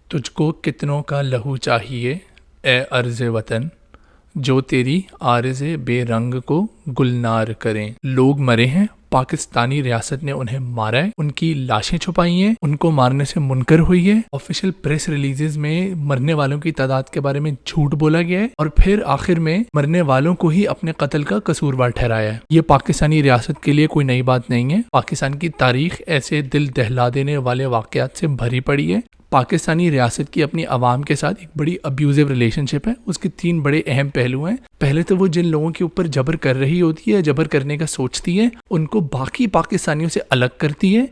تجھ کو کتنوں کا لہو چاہیے اے ارض وطن، جو تیری عارض بے رنگ کو گلنار کریں۔ لوگ مرے ہیں، پاکستانی ریاست نے انہیں مارا ہے، ان کی لاشیں چھپائی ہیں، ان کو مارنے سے منکر ہوئی ہے، آفیشیل پریس ریلیزز میں مرنے والوں کی تعداد کے بارے میں جھوٹ بولا گیا ہے، اور پھر آخر میں مرنے والوں کو ہی اپنے قتل کا قصوروار ٹھہرایا ہے۔ یہ پاکستانی ریاست کے لیے کوئی نئی بات نہیں ہے۔ پاکستان کی تاریخ ایسے دل دہلا دینے والے واقعات سے بھری پڑی ہے۔ پاکستانی ریاست کی اپنی عوام کے ساتھ ایک بڑی ابیوزو ریلیشن شپ ہے۔ اس کے 3 بڑے اہم پہلو ہیں۔ پہلے تو وہ جن لوگوں کے اوپر جبر کر رہی ہوتی ہے، جبر کرنے کا سوچتی ہے، ان کو باقی پاکستانیوں سے الگ کرتی ہے،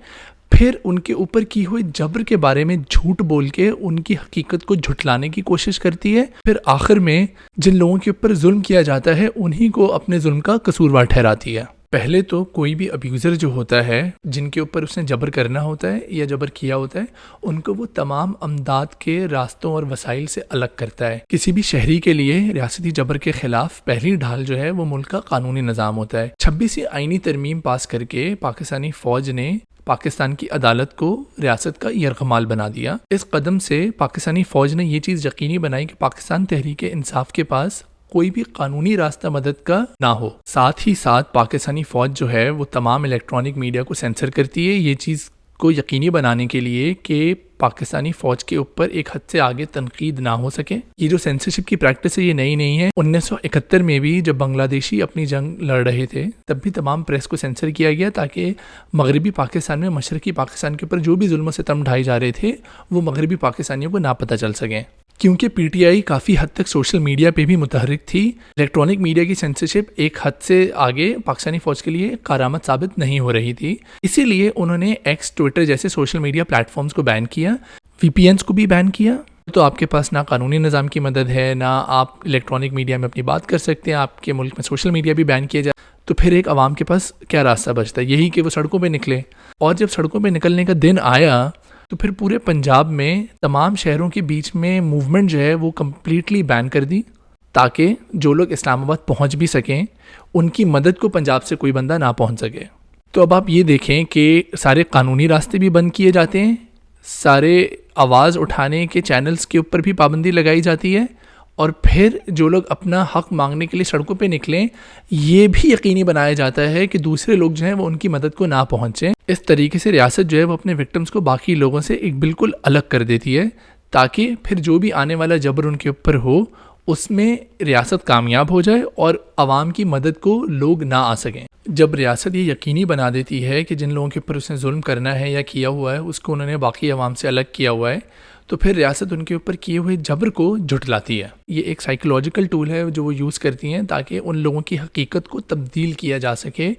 پھر ان کے اوپر کی ہوئی جبر کے بارے میں جھوٹ بول کے ان کی حقیقت کو جھٹلانے کی کوشش کرتی ہے، پھر آخر میں جن لوگوں کے اوپر ظلم کیا جاتا ہے انہی کو اپنے ظلم کا قصوروار ٹھہراتی ہے۔ پہلے تو کوئی بھی ابیوزر جو ہوتا ہے، جن کے اوپر اس نے جبر کرنا ہوتا ہے یا جبر کیا ہوتا ہے، ان کو وہ تمام امداد کے راستوں اور وسائل سے الگ کرتا ہے۔ کسی بھی شہری کے لیے ریاستی جبر کے خلاف پہلی ڈھال جو ہے وہ ملک کا قانونی نظام ہوتا ہے۔ 26ویں آئینی ترمیم پاس کر کے پاکستانی فوج نے پاکستان کی عدالت کو ریاست کا یرغمال بنا دیا۔ اس قدم سے پاکستانی فوج نے یہ چیز یقینی بنائی کہ پاکستان تحریک انصاف کے پاس کوئی بھی قانونی راستہ مدد کا نہ ہو۔ ساتھ ہی ساتھ پاکستانی فوج جو ہے وہ تمام الیکٹرانک میڈیا کو سینسر کرتی ہے، یہ چیز کو یقینی بنانے کے لیے کہ پاکستانی فوج کے اوپر ایک حد سے آگے تنقید نہ ہو سکے۔ یہ جو سینسرشپ کی پریکٹس ہے یہ نئی نہیں ہے۔ 1971 میں بھی جب بنگلہ دیشی اپنی جنگ لڑ رہے تھے تب بھی تمام پریس کو سینسر کیا گیا تاکہ مغربی پاکستان میں مشرقی پاکستان کے اوپر جو بھی ظلم و ستم ڈھائے جا رہے تھے وہ مغربی پاکستانیوں کو نہ پتہ چل سکیں۔ کیونکہ پی ٹی آئی کافی حد تک سوشل میڈیا پہ بھی متحرک تھی، الیکٹرانک میڈیا کی سینسرشپ ایک حد سے آگے پاکستانی فوج کے لیے کارآمد ثابت نہیں ہو رہی تھی، اسی لیے انہوں نے ایکس، ٹویٹر جیسے سوشل میڈیا پلیٹ فارمز کو بین کیا، وی پی اینز کو بھی بین کیا۔ تو آپ کے پاس نہ قانونی نظام کی مدد ہے، نہ آپ الیکٹرانک میڈیا میں اپنی بات کر سکتے ہیں، آپ کے ملک میں سوشل میڈیا بھی بین کیا جائے، تو پھر ایک عوام کے پاس کیا راستہ بچتا ہے؟ یہی کہ وہ سڑکوں پہ نکلے۔ اور جب سڑکوں پہ نکلنے کا دن آیا تو پھر پورے پنجاب میں تمام شہروں کے بیچ میں موومنٹ جو ہے وہ کمپلیٹلی بین کر دی تاکہ جو لوگ اسلام آباد پہنچ بھی سکیں ان کی مدد کو پنجاب سے کوئی بندہ نہ پہنچ سکے۔ تو اب آپ یہ دیکھیں کہ سارے قانونی راستے بھی بند کیے جاتے ہیں، سارے آواز اٹھانے کے چینلز کے اوپر بھی پابندی لگائی جاتی ہے، اور پھر جو لوگ اپنا حق مانگنے کے لیے سڑکوں پہ نکلیں یہ بھی یقینی بنایا جاتا ہے کہ دوسرے لوگ جو ہیں وہ ان کی مدد کو نہ پہنچیں۔ اس طریقے سے ریاست جو ہے وہ اپنے وکٹمز کو باقی لوگوں سے ایک بالکل الگ کر دیتی ہے تاکہ پھر جو بھی آنے والا جبر ان کے اوپر ہو اس میں ریاست کامیاب ہو جائے اور عوام کی مدد کو لوگ نہ آ سکیں۔ جب ریاست یہ یقینی بنا دیتی ہے کہ جن لوگوں کے اوپر اس نے ظلم کرنا ہے یا کیا ہوا ہے اس کو انہوں نے باقی عوام سے الگ کیا ہوا ہے، تو پھر ریاست ان کے اوپر کیے ہوئے جبر کو جھٹلاتی ہے۔ یہ ایک سائیکولوجیکل ٹول ہے جو وہ یوز کرتی ہیں تاکہ ان لوگوں کی حقیقت کو تبدیل کیا جا سکے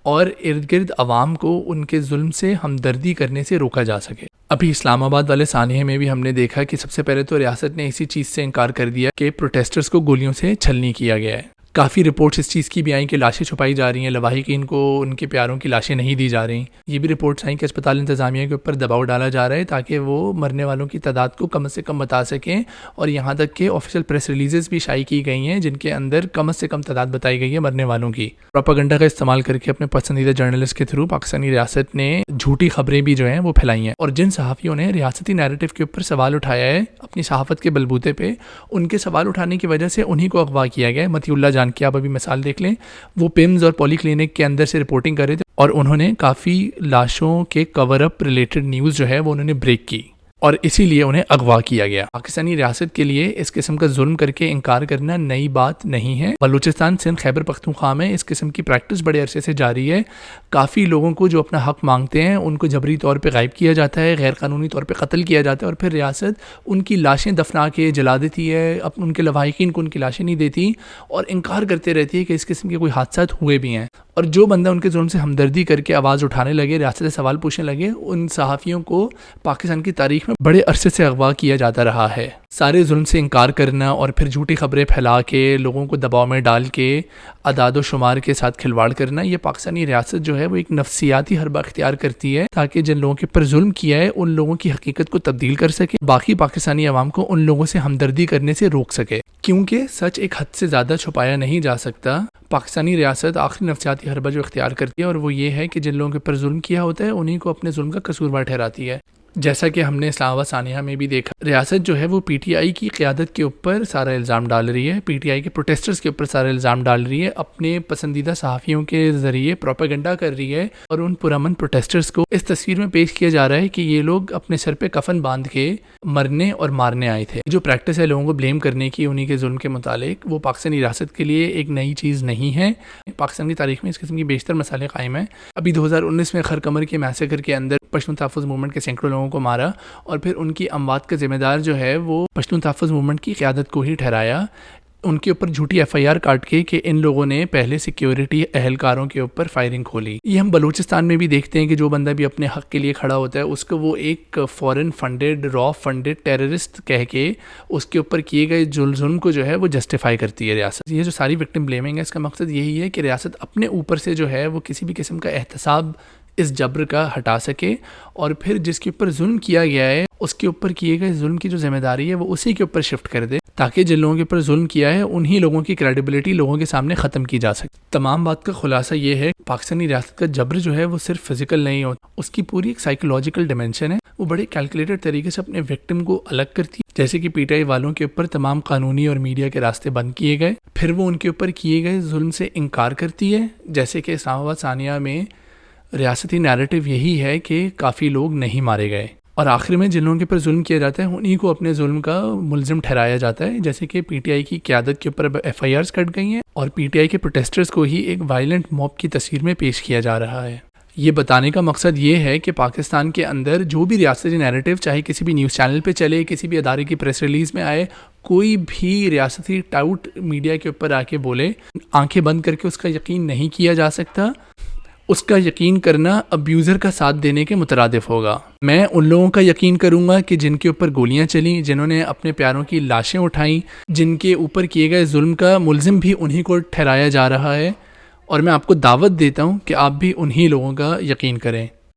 اور ارد گرد عوام کو ان کے ظلم سے ہمدردی کرنے سے روکا جا سکے۔ ابھی اسلام آباد والے سانحے میں بھی ہم نے دیکھا کہ سب سے پہلے تو ریاست نے اسی چیز سے انکار کر دیا کہ پروٹیسٹرز کو گولیوں سے چھلنی کیا گیا ہے۔ کافی رپورٹس اس چیز کی بھی آئیں کہ لاشیں چھپائی جا رہی ہیں، لواحقین کو ان کے پیاروں کی لاشیں نہیں دی جا رہی۔ یہ بھی رپورٹس آئیں کہ اسپتال انتظامیہ کے اوپر دباؤ ڈالا جا رہا ہے تاکہ وہ مرنے والوں کی تعداد کو کم سے کم بتا سکیں، اور یہاں تک کہ آفیشیل پریس ریلیزز بھی شائع کی گئی ہیں جن کے اندر کم سے کم تعداد بتائی گئی ہے مرنے والوں کی۔ پروپیگنڈا کا استعمال کر کے اپنے پسندیدہ جرنلسٹ کے تھرو پاکستانی ریاست نے جھوٹی خبریں بھی جو ہیں وہ پھیلائی ہیں، اور جن صحافیوں نے ریاستی نیریٹو کے اوپر سوال اٹھایا ہے اپنی صحافت کے بلبوتے پہ، ان کے سوال اٹھانے کی وجہ سے انہی کو اغوا کیا گیا ہے۔ متی اللہ جان کی آپ ابھی مثال دیکھ لیں، وہ پیمز اور پولی کلینک کے اندر سے رپورٹنگ کر رہے تھے اور انہوں نے کافی لاشوں کے کور اپ ریلیٹڈ نیوز جو ہے وہ انہوں نے بریک کی اور اسی لیے انہیں اغوا کیا گیا۔ پاکستانی ریاست کے لیے اس قسم کا ظلم کر کے انکار کرنا نئی بات نہیں ہے۔ بلوچستان، سندھ، خیبر پختونخوا میں اس قسم کی پریکٹس بڑے عرصے سے جاری ہے۔ کافی لوگوں کو جو اپنا حق مانگتے ہیں ان کو جبری طور پہ غائب کیا جاتا ہے، غیر قانونی طور پہ قتل کیا جاتا ہے، اور پھر ریاست ان کی لاشیں دفنا کے جلا دیتی ہے، ان کے لواحقین کو ان کی لاشیں نہیں دیتی اور انکار کرتے رہتی ہے کہ اس قسم کے کوئی حادثات ہوئے بھی ہیں۔ اور جو بندہ ان کے ظلم سے ہمدردی کر کے آواز اٹھانے لگے، ریاست سے سوال پوچھنے لگے، ان صحافیوں کو پاکستان کی تاریخ میں بڑے عرصے سے اغوا کیا جاتا رہا ہے۔ سارے ظلم سے انکار کرنا اور پھر جھوٹی خبریں پھیلا کے لوگوں کو دباؤ میں ڈال کے اعداد و شمار کے ساتھ کھلواڑ کرنا، یہ پاکستانی ریاست جو ہے وہ ایک نفسیاتی حربہ اختیار کرتی ہے تاکہ جن لوگوں کے اوپر ظلم کیا ہے ان لوگوں کی حقیقت کو تبدیل کر سکے، باقی پاکستانی عوام کو ان لوگوں سے ہمدردی کرنے سے روک سکے۔ کیونکہ سچ ایک حد سے زیادہ چھپایا نہیں جا سکتا۔ پاکستانی ریاست آخری نفسیاتی حربہ جو اختیار کرتی ہے اور وہ یہ ہے کہ جن لوگوں کے اوپر ظلم کیا ہوتا ہے انہیں کو اپنے ظلم کا قصوروار ٹھہراتی ہے۔ جیسا کہ ہم نے اسلام آباد ثانیہ میں بھی دیکھا، ریاست جو ہے وہ پی ٹی آئی کی قیادت کے اوپر سارا الزام ڈال رہی ہے، پی ٹی آئی کے پروٹیسٹرز کے اوپر سارا الزام ڈال رہی ہے، اپنے پسندیدہ صحافیوں کے ذریعے پروپیگنڈا کر رہی ہے، اور ان پرامن پروٹیسٹرز کو اس تصویر میں پیش کیا جا رہا ہے کہ یہ لوگ اپنے سر پہ کفن باندھ کے مرنے اور مارنے آئے تھے۔ جو پریکٹس ہے لوگوں کو بلیم کرنے کی انہی کے ظلم کے متعلق، وہ پاکستانی ریاست کے لیے ایک نئی چیز نہیں ہے۔ پاکستان کی تاریخ میں اس قسم کی بیشتر مسائل قائم ہیں۔ ابھی 2019 میں خرقمر کے میسیکر کے اندر پشتون تحفظ موومنٹ کے سینکڑوں لوگوں کو مارا، اور پھر ان کی اموات کا ذمہ دار جو ہے وہ پشتون تحفظ موومنٹ کی قیادت کو ہی ٹھہرایا، ان کے اوپر جھوٹی ایف آئی آر کاٹ کے کہ ان لوگوں نے پہلے سیکیورٹی اہلکاروں کے اوپر فائرنگ کھولی۔ یہ ہم بلوچستان میں بھی دیکھتے ہیں کہ جو بندہ بھی اپنے حق کے لیے کھڑا ہوتا ہے اس کو وہ ایک فورن فنڈڈ را فنڈڈ ٹیررسٹ کہہ کے اس کے اوپر کیے گئے ظلم کو جو ہے وہ جسٹیفائی کرتی ہے ریاست۔ یہ جو ساری وکٹم بلیمنگ ہے، اس کا مقصد یہی ہے کہ ریاست اپنے اوپر سے جو ہے وہ کسی بھی قسم کا احتساب اس جبر کا ہٹا سکے، اور پھر جس کے اوپر ظلم کیا گیا ہے اس کے اوپر کیے گئے ظلم کی جو ذمہ داری ہے وہ اسی کے اوپر شفٹ کر دے، تاکہ جن لوگوں کے اوپر ظلم کیا ہے انہی لوگوں کی کریڈیبلٹی لوگوں کے سامنے ختم کی جا سکے۔ تمام بات کا خلاصہ یہ ہے، پاکستانی ریاست کا جبر جو ہے وہ صرف فزیکل نہیں ہوتا، اس کی پوری ایک سائیکولوجیکل ڈیمینشن ہے۔ وہ بڑے کیلکولیٹڈ طریقے سے اپنے وکٹم کو الگ کرتی ہے، جیسے کہ پی ٹی آئی والوں کے اوپر تمام قانونی اور میڈیا کے راستے بند کیے گئے، پھر وہ ان کے اوپر کیے گئے ظلم سے انکار کرتی ہے، جیسے کہ اسلام آباد ثانیہ میں ریاستی نیریٹو یہی ہے کہ کافی لوگ نہیں مارے گئے، اور آخر میں جن لوگوں کے اوپر ظلم کیا جاتا ہے انہی کو اپنے ظلم کا ملزم ٹھہرایا جاتا ہے، جیسے کہ پی ٹی آئی کی قیادت کے اوپر ایف آئی آرز کٹ گئی ہیں، اور پی ٹی آئی کے پروٹیسٹرز کو ہی ایک وائلنٹ موب کی تصویر میں پیش کیا جا رہا ہے۔ یہ بتانے کا مقصد یہ ہے کہ پاکستان کے اندر جو بھی ریاستی نیریٹو چاہے کسی بھی نیوز چینل پہ چلے، کسی بھی ادارے کی پریس ریلیز میں آئے، کوئی بھی ریاستی ٹاؤٹ میڈیا کے اوپر آ کے بولے، آنکھیں بند کر کے اس کا یقین نہیں کیا جا سکتا۔ اس کا یقین کرنا ابیوزر کا ساتھ دینے کے مترادف ہوگا۔ میں ان لوگوں کا یقین کروں گا کہ جن کے اوپر گولیاں چلیں، جنہوں نے اپنے پیاروں کی لاشیں اٹھائیں، جن کے اوپر کیے گئے ظلم کا ملزم بھی انہی کو ٹھہرایا جا رہا ہے، اور میں آپ کو دعوت دیتا ہوں کہ آپ بھی انہی لوگوں کا یقین کریں۔